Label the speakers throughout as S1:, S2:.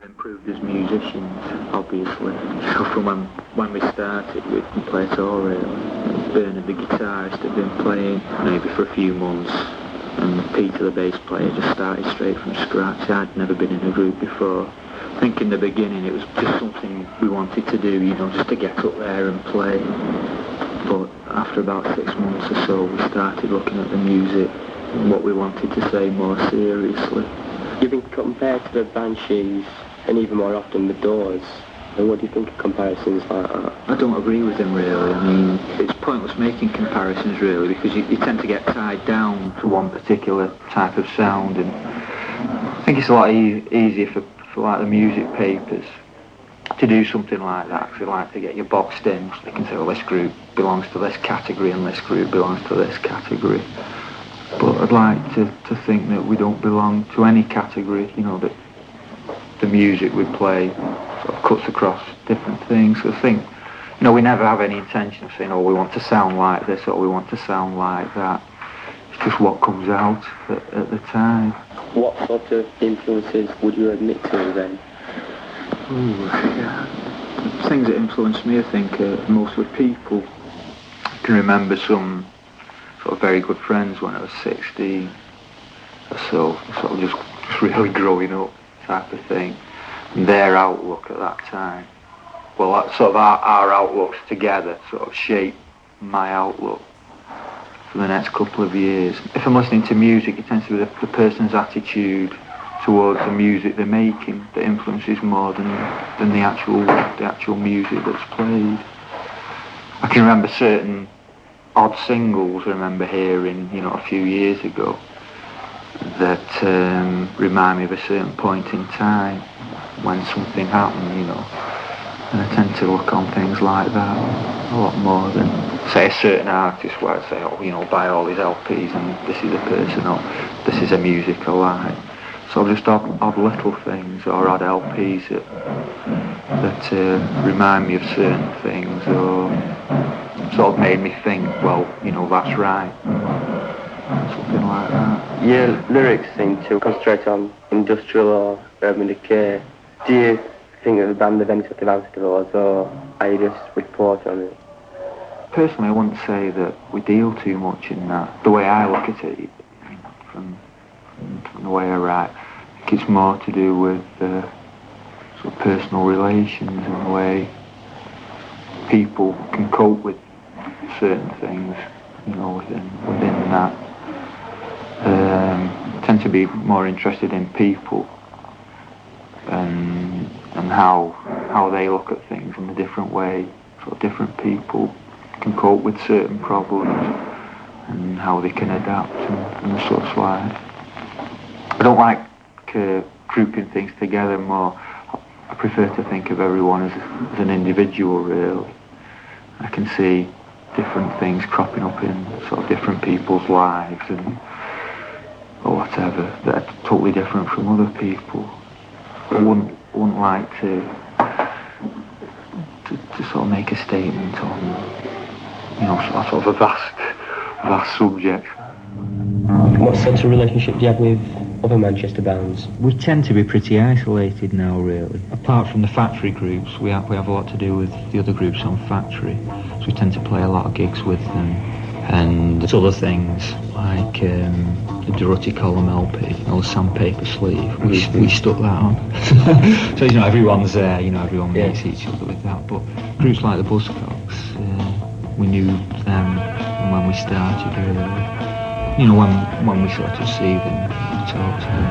S1: Improved as musicians, obviously. So from when we started, we didn't play at all really. Bernard, the guitarist, had been playing maybe for a few months, and Peter, the bass player, just started straight from scratch. I'd never been in a group before. I think in the beginning it was just something we wanted to do, just to get up there and play. But after about 6 months or so, we started looking at the music and what we wanted to say more seriously.
S2: You've been compared to the Banshees, and even more often the Doors. And what do you think of comparisons like that?
S1: I don't agree with them really. I mean, it's pointless making comparisons really, because you tend to get tied down to one particular type of sound, and I think it's a lot easier for like the music papers to do something like that, because they like to get you boxed in. So they can say, well, this group belongs to this category and this group belongs to this category. But I'd like to think that we don't belong to any category, that the music we play sort of cuts across different things. So I think, we never have any intention of saying, oh, we want to sound like this or we want to sound like that. It's just what comes out at the time.
S2: What sort of influences would you admit to then?
S1: The things that influenced me, I think, are mostly people. I can remember some sort of very good friends when I was 16 or so, sort of just really growing up type of thing. And their outlook at that time, well, that sort of our outlooks together sort of shaped my outlook for the next couple of years. If I'm listening to music, it tends to be the person's attitude towards the music they're making that influences more than the actual music that's played. I can remember certain odd singles I remember hearing, a few years ago that remind me of a certain point in time when something happened, and I tend to look on things like that a lot more than, say, a certain artist where I'd say, buy all his LPs and this is a person or this is a music I like. So just odd little things or odd LPs that remind me of certain things or sort of made me think, well, that's right. Something like that.
S2: Your lyrics seem to concentrate on industrial or urban decay. Do you think that the band have any sort of antidotes, or are you just report on it?
S1: Personally, I wouldn't say that we deal too much in that. The way I look at it, from the way I write, I think it's more to do with sort of personal relations and the way people can cope with certain things, within that. Tend to be more interested in people and how they look at things in a different way. Sort of different people can cope with certain problems and how they can adapt and such like. I don't like grouping things together more. I prefer to think of everyone as an individual really. I can see different things cropping up in sort of different people's lives or whatever that are totally different from other people. I wouldn't like to sort of make a statement on sort of a vast subject.
S2: What sort of relationship do you have with other Manchester bands?
S1: We tend to be pretty isolated now really. Apart from the Factory groups, we have a lot to do with the other groups on Factory. So we tend to play a lot of gigs with them. And there's other things like the Durruti Column LP, the Sandpaper Sleeve. We stuck that on. So everyone's there, everyone meets each other with that. But groups like the Buzzcocks, we knew them when we started really. When we sort of see them, we talk to them.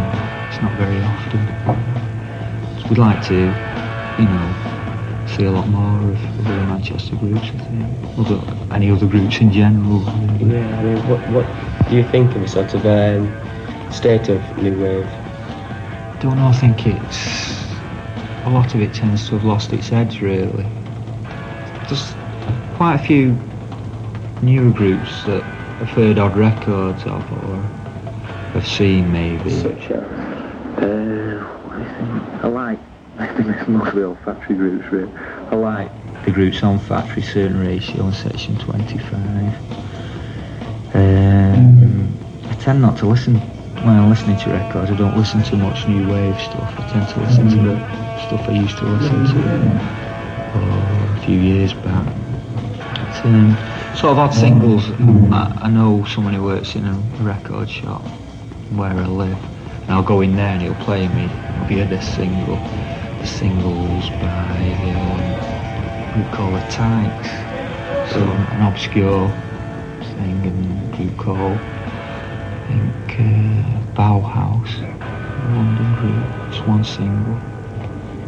S1: It's not very often. So we'd like to, see a lot more of other Manchester groups, I think. Any other groups in general. Really.
S2: Yeah, I mean, what do you think of the sort of state of New Wave?
S1: I don't know, I think a lot of it tends to have lost its edge, really. There's quite a few newer groups that I've heard odd records of or have seen maybe.
S2: Such as?
S1: What do you think? I think it's mostly all Factory groups really. I like the groups on Factory, Certain Ratio and Section 25. I tend not to listen, when I'm listening to records, I don't listen to much new wave stuff. I tend to listen to stuff I used to listen to a few years back. Sort of odd singles. I know someone who works in a record shop where I live, and I'll go in there and he'll play me. I'll hear this single. The singles by we call it Tykes, so an obscure thing and group called I think Bauhaus, a London group. It's one single.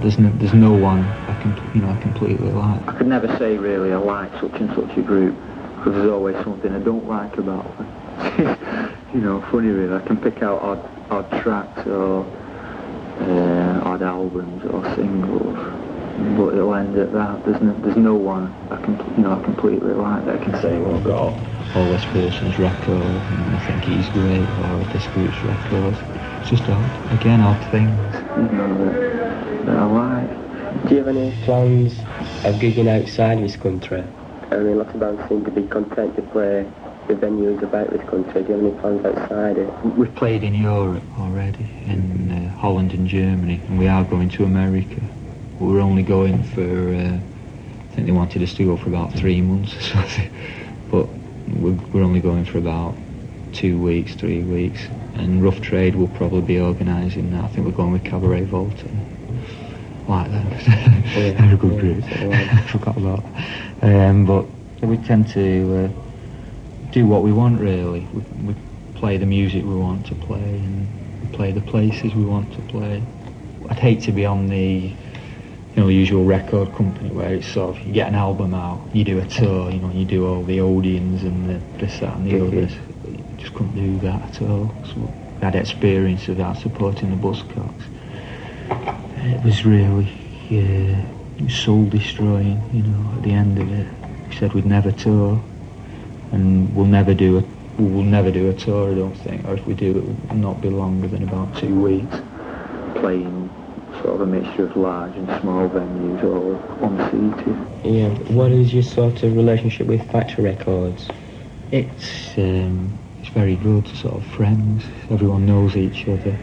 S1: There's no one I completely like. I could never say really I like such and such a group, because there's always something I don't like about them. Funny really. I can pick out odd tracks or odd albums or singles, but it'll end at that. There's no one I completely like that I can say, well, I've got all this person's record and I think he's great, or this group's record. It's just odd things that I like.
S2: Do you have any
S3: Plans of gigging outside this country?
S2: I mean, lots of bands seem to be content to play the venues about this country. Do you have any plans outside it?
S1: We've played in Europe already, in Holland and Germany, and we are going to America. We're only going for, I think they wanted us to go for about 3 months or something, but we're only going for about 2 weeks, 3 weeks, and Rough Trade will probably be organising that. I think we're going with Cabaret Volta. Like them. They're a good group. I forgot about that. But we tend to do what we want really. We play the music we want to play and we play the places we want to play. I'd hate to be on the usual record company where it's sort of you get an album out, you do a tour, you do all the Odeons and this, that and the others. You just couldn't do that at all. So we had experience of that supporting the Buzzcocks. It was really soul destroying, at the end of it. We said we'd never tour, and we'll never do a tour, I don't think, or if we do, it will not be longer than about 2 weeks. Playing sort of a mixture of large and small venues, all unseated.
S3: Yeah, what is your sort of relationship with Factory Records?
S1: It's very good, sort of friends, everyone knows each other.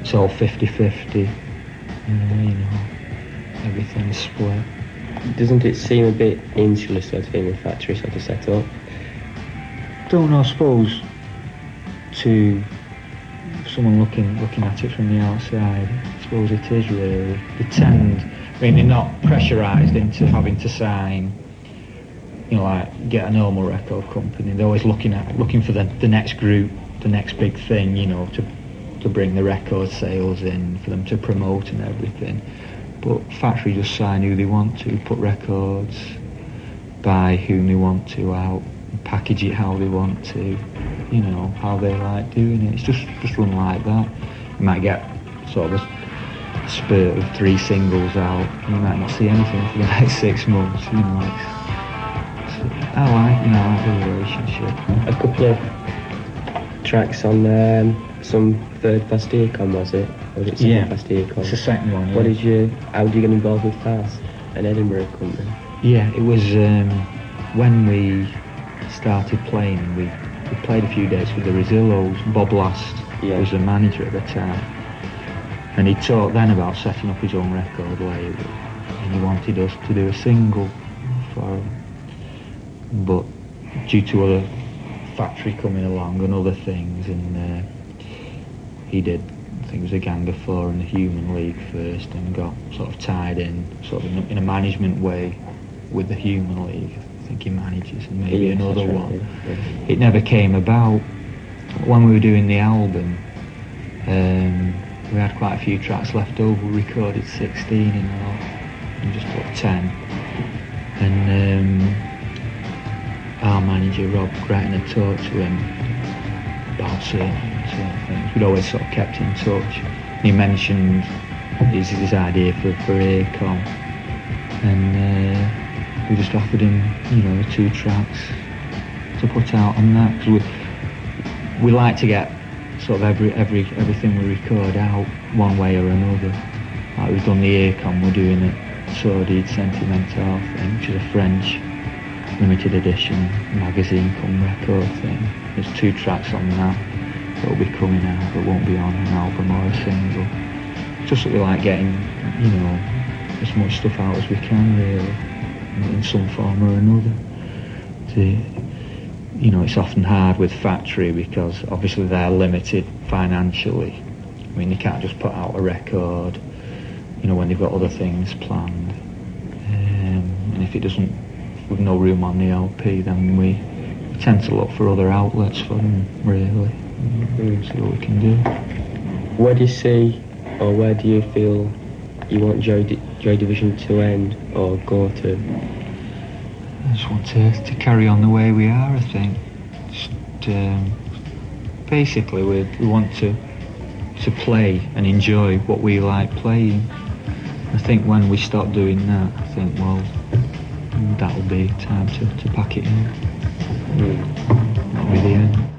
S1: It's all 50-50. Everything's split.
S3: Doesn't it seem a bit insular sort of thing with Factory sort of set up?
S1: Don't know, I suppose to someone looking at it from the outside, I suppose it is really. They're not pressurised into having to sign, like get a normal record company. They're always looking for the next group, the next big thing, to bring the record sales in, for them to promote and everything. But Factory just sign who they want to, put records by whom they want to out, package it how they want to, how they like doing it. It's just run like that. You might get sort of a spurt of 3 singles out, you might not see anything for the next 6 months, I like the relationship.
S3: A couple of tracks on some third Fasticon, was it? Or was it second Fasticon?
S1: It's the second one, yeah.
S3: How did you get involved with FAS, an Edinburgh company?
S1: Yeah, it was when we started playing, we played a few days with the Rosillos. Bob Last was the manager at the time, and he talked then about setting up his own record label, and he wanted us to do a single for him. But due to other Factory coming along and other things, and he did, I think it was a Gang of Four and the Human League first, and got sort of tied in in a management way with the Human League. I think he manages, and maybe another one. Yeah. It never came about. When we were doing the album, we had quite a few tracks left over. We recorded 16 in all, and just took 10. And our manager Rob Gretton had talked to him about certain things. We'd always sort of kept in touch. He mentioned his idea for ACOM, and we just offered him, the 2 tracks to put out on that, because we like to get sort of everything we record out one way or another. Like we've done the ACOM, we're doing it Sordid Sentimental thing, which is a French limited edition magazine come record thing. There's 2 tracks on that that'll be coming out, but won't be on an album or a single. Just that we like getting, you know, as much stuff out as we can, really, in some form or another. You know, it's often hard with factory because obviously they're limited financially. I mean, they can't just put out a record, you know, when they've got other things planned. And if it doesn't, with no room on the LP, then we tend to look for other outlets for them, really. See what we can do.
S3: Where do you see, or where do you feel you want Joy Division to end or go to?
S1: I just want to carry on the way we are, I think. Just, basically, we want to play and enjoy what we like playing. I think when we stop doing that, I think, well, that'll be time to pack it in. That'll be the end.